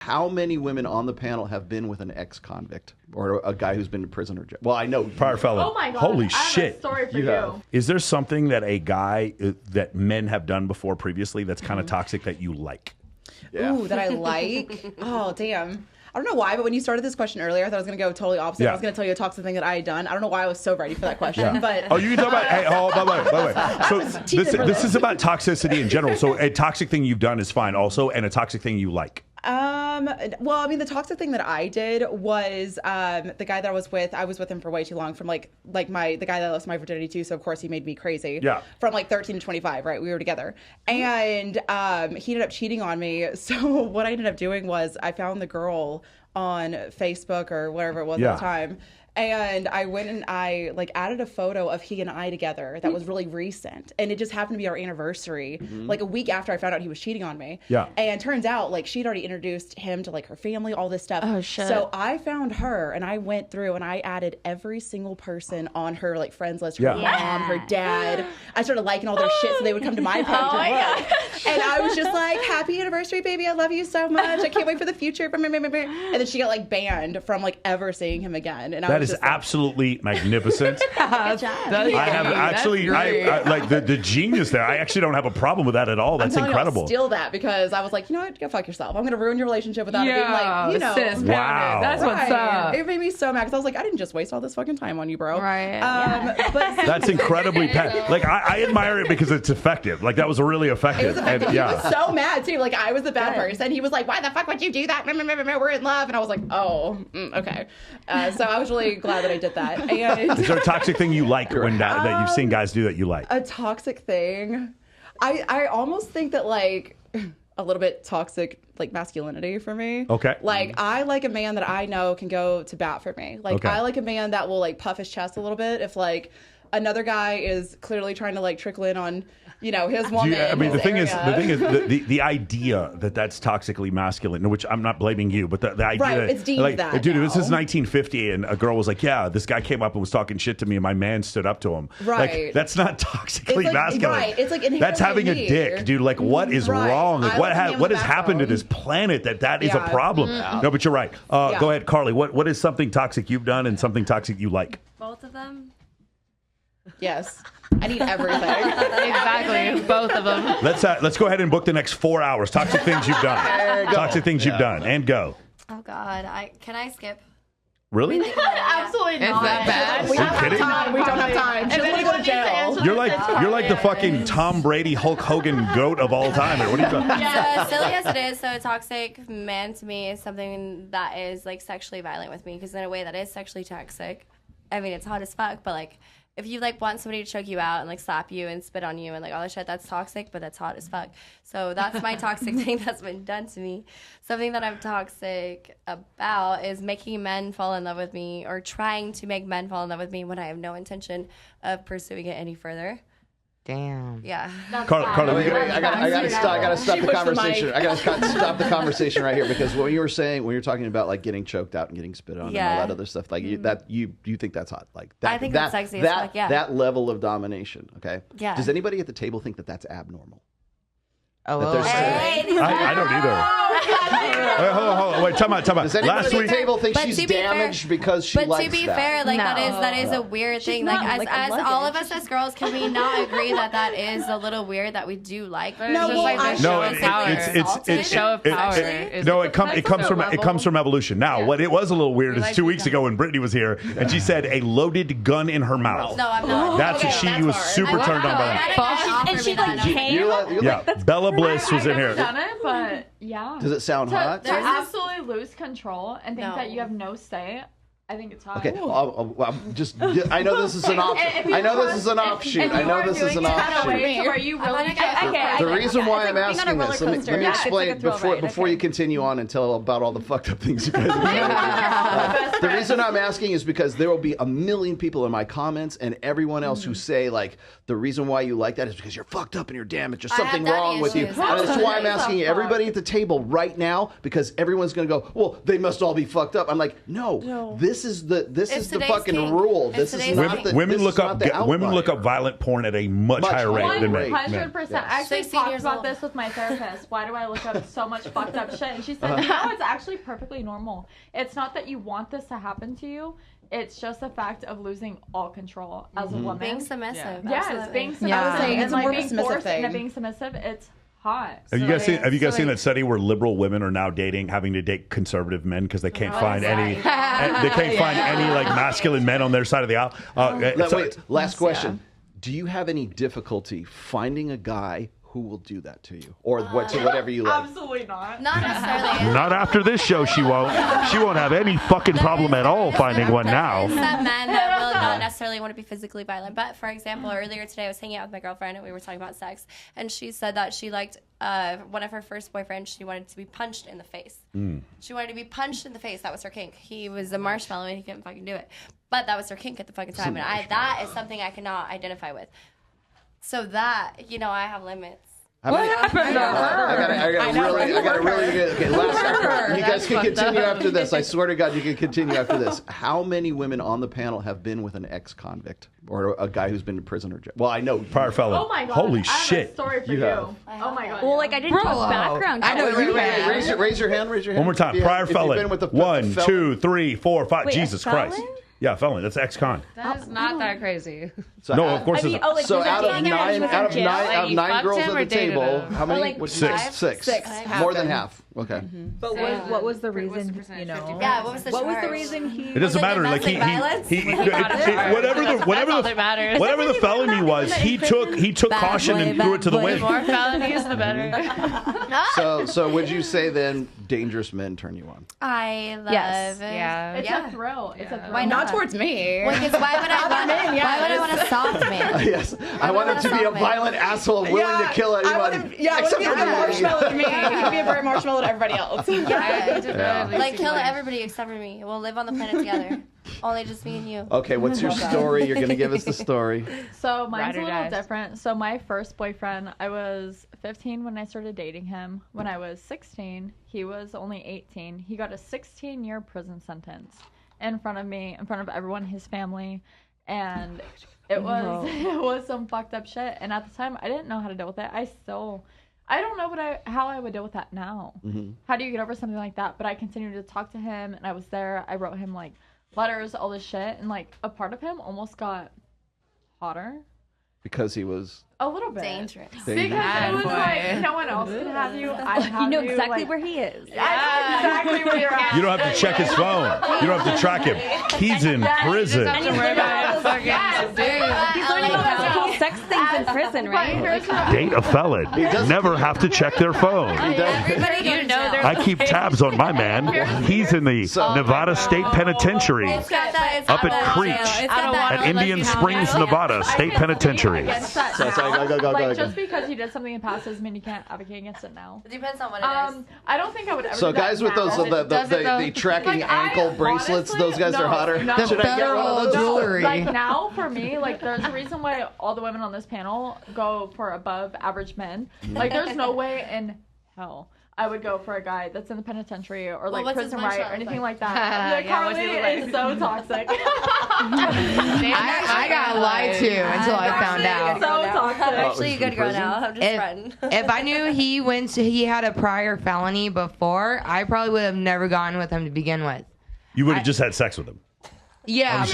How many women on the panel have been with an ex-convict or a guy who's been to prison or jail? Well, I know prior felon. Oh my God! Holy I have shit! a story for you. Is there something that a guy that men have done before previously that's kind of toxic that you like? Yeah. Ooh, that I like? Oh, damn. I don't know why, but when you started this question earlier, I thought I was going to go totally opposite. Yeah. I was going to tell you a toxic thing that I had done. I don't know why I was so ready for that question. But Oh, you can talk about. Hey, by the way. So this is about toxicity in general. So a toxic thing you've done is fine, also, and a toxic thing you like. Well, I mean, the toxic thing that I did was the guy that I was with him for way too long, from the guy that I lost my virginity to, so of course he made me crazy. Yeah. From like 13 to 25, right? We were together. And he ended up cheating on me. So what I ended up doing was I found the girl on Facebook or whatever it was at the time. And I went and I added a photo of he and I together that was really recent. And it just happened to be our anniversary, like a week after I found out he was cheating on me. Yeah. And turns out she'd already introduced him to her family, all this stuff. Oh, shit. So I found her and I went through and I added every single person on her friends list, her mom, her dad. I started liking all their shit so they would come to my page and look. And I was just like, happy anniversary, baby. I love you so much. I can't wait for the future. And then she got banned from ever seeing him again. And That is absolutely magnificent. Good job. I have actually, I like the genius there. I actually don't have a problem with that at all. That's incredible. I'll steal that because I was like, you know what? Go fuck yourself. I'm going to ruin your relationship without it being sis, wow. That's what's up. It made me so mad because I was like, I didn't just waste all this fucking time on you, bro. Right. But That's incredibly I admire it because it's effective. That was really effective. it was effective. And, He was so mad too. I was the bad person. He was like, why the fuck would you do that? We're in love. And I was like, oh, okay. So I was really glad that I did that. And is there a toxic thing you like that you've seen guys do that you like? A toxic thing? I almost think that a little bit toxic masculinity for me. Okay. I like a man that I know can go to bat for me. I like a man that will puff his chest a little bit if another guy is clearly trying to trickle in on his woman. I mean, the thing is, the idea that that's toxically masculine, which I'm not blaming you, but the idea right, it's deemed that dude, now. this is 1950, and a girl was like, yeah, this guy came up and was talking shit to me, and my man stood up to him. Right. That's not toxically masculine. Right. It's that's having a dick, dude. What is wrong? What has happened to this planet that is a problem? No, but you're right. Go ahead, Carly. What is something toxic you've done and something toxic you like? Both of them. Yes. I need everything. Exactly. Both of them. Let's go ahead and book the next 4 hours. Toxic things you've done. Toxic things you've done. And go. Oh God. Can I skip? Really? Absolutely not. Is that bad? We don't have time. We don't have time. She's going to go to jail. You're like the fucking Tom Brady, Hulk Hogan goat of all time. What are you talking? So silly as it is, so a toxic man to me is something that is sexually violent with me, because in a way that is sexually toxic. I mean, it's hot as fuck, but if you want somebody to choke you out and slap you and spit on you and all that shit, that's toxic, but that's hot as fuck. So that's my toxic thing that's been done to me. Something that I'm toxic about is making men fall in love with me, or trying to make men fall in love with me when I have no intention of pursuing it any further. Damn. Yeah. Carly, I gotta stop the conversation. I gotta stop the conversation right here, because what you were saying when you're talking about getting choked out and getting spit on and all that other stuff, you think that's hot, that, I think that's sexy as fuck, yeah. That level of domination, okay? Yeah. Does anybody at the table think that that's abnormal? Oh, I don't either. Hold on. Wait, time out. Does anybody at the table think she's damaged because she likes that? But to be fair, that is a weird thing. As all of us as girls, can we not agree that is a little weird that we do like? It comes from evolution. Now, what it was a little weird is 2 weeks ago when Brittany was here and she said a loaded gun in her mouth. No, I'm not. That's what she was super turned on by that. And she came. Yeah, Bella Bliss was in here. I've never done it, but yeah. Does it sound hot? To absolutely lose control and think that you have no say, I think it's hot. Okay, I know this is an option. I know this is an offshoot. I know this is an offshoot. Where you really The reason why I'm asking this, let me explain before you continue on and tell about all the fucked up things you guys are doing. The reason I'm asking is because there will be a million people in my comments and everyone else who say the reason why you like that is because you're fucked up and you're damaged. There's something wrong with you. And that's why I'm asking everybody at the table right now, because everyone's going to go, well, they must all be fucked up. I'm like, no, this This is the fucking rule. This is not the women look up women look up violent porn at a much higher rate than men. 100%. I actually talked about this with my therapist. Why do I look up so much fucked up shit? And she said, no, it's actually perfectly normal. It's not that you want this to happen to you. It's just a fact of losing all control as a woman. Being submissive. Yes, being submissive. Yeah. And like being forced into being submissive, it's hot. Have you guys seen that study where liberal women are now having to date conservative men because they can't find any like masculine men on their side of the aisle? Wait, last question. Do you have any difficulty finding a guy who will do that to you, or whatever you like? Absolutely not. Not necessarily. Not after this show, she won't. She won't have any fucking problem at all finding one now. Some men that will not necessarily want to be physically violent. But for example, earlier today I was hanging out with my girlfriend and we were talking about sex, and she said that she liked one of her first boyfriends. She wanted to be punched in the face. She wanted to be punched in the face. That was her kink. He was a marshmallow and he couldn't fucking do it. But that was her kink at the fucking time, and that is something I cannot identify with. So that, I have limits. What happened to her? I got a really good. Okay, last. You guys can continue after this. I swear to God, you can continue after this. How many women on the panel have been with an ex-convict or a guy who's been in prison or jail? Well, I know prior felon. Oh my God! Holy I have shit! A story for you. Oh my God! Well, like I didn't do background. I know you have. Raise your hand. One more time. Prior felon. 1, 2, 3, 4, 5. Wait, Jesus Christ. Yeah, felon. That's ex-con. That is not that crazy. So no, of course it's so out of nine girls at the table, how many? Six. More than half. Okay. But what was the reason? Yeah. What was the What was the reason he? It doesn't matter. Like he whatever the felony was, he took caution and threw it to the wind. The more felonies, the better. So would you say then dangerous men turn you on? I love it. Yeah. It's a thrill. It's a thrill. Why Not towards me. Why would I want a soft man? Yes, I want him to be a violent asshole willing to kill anyone. I want him to be a marshmallow to me. He can be a burnt marshmallow to everybody else. Like kill everybody except for me. We'll live on the planet together. Only just me and you. Okay, what's your story? You're gonna give us the story. So mine's a little different. So my first boyfriend, I was 15 when I started dating him. When I was 16, he was only 18. He got a 16-year prison sentence in front of me, in front of everyone, his family, and it was some fucked up shit. And at the time, I didn't know how to deal with it. I don't know how I would deal with that now. Mm-hmm. How do you get over something like that? But I continued to talk to him, and I was there. I wrote him like letters, all this shit, and like a part of him almost got hotter because he was a little bit dangerous. Because it was like no one else can have you. I have you know you, exactly like, where he is. I know exactly where you're at. You don't have to check his phone. You don't have to track him. He's in prison. And he's learning about Cool sex things in prison, right? Date a felon. Never have to check their phone. I keep tabs on my man. He's in the Nevada State Penitentiary up at Creech at Indian Springs, Nevada State Penitentiary. Like, just because he did something in the past doesn't mean you can't advocate against it now. It depends on what it is. I don't think I would ever. So do that guys with now. the tracking ankle bracelets, those guys are hotter. No. Should I get one of those? Jewelry. Like now, for me, like there's a reason why all the women on this panel go for above average men. Like there's no way in hell I would go for a guy that's in the penitentiary or like prison right or anything like that. Like, Carly is so toxic. I got lied to until I found out. So toxic. I'm actually a good girl now. I'm just frightened. If I knew he had a prior felony before, I probably would have never gone with him to begin with. You would have just had sex with him. Yeah,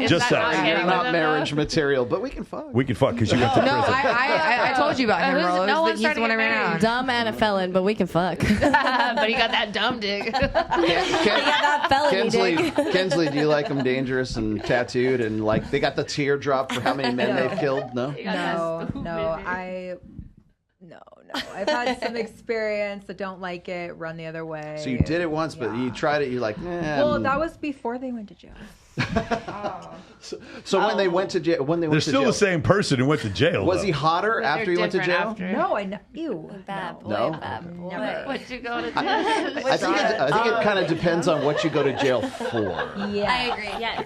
just sex. Not marriage material, but we can fuck. We can fuck because you went to prison. No, I told you about him, Rose. He's the one I ran out. Dumb and a felon, but we can fuck. But he got that dumb dick. He got that felony dick. Kinsley, do you like them dangerous and tattooed and like they got the teardrop for how many men they've killed? No. No. I've had some experience that don't like it, run the other way. So you did it once, but you tried it, you're like, well, that was before they went to jail. So when they went to jail, they're still the same person who went to jail. Was he hotter after he went to jail? No, I know. Ew. Bad boy. No? Bad boy. What'd you go to jail? I think it kind of depends on what you go to jail for. Yeah. I agree. Yes.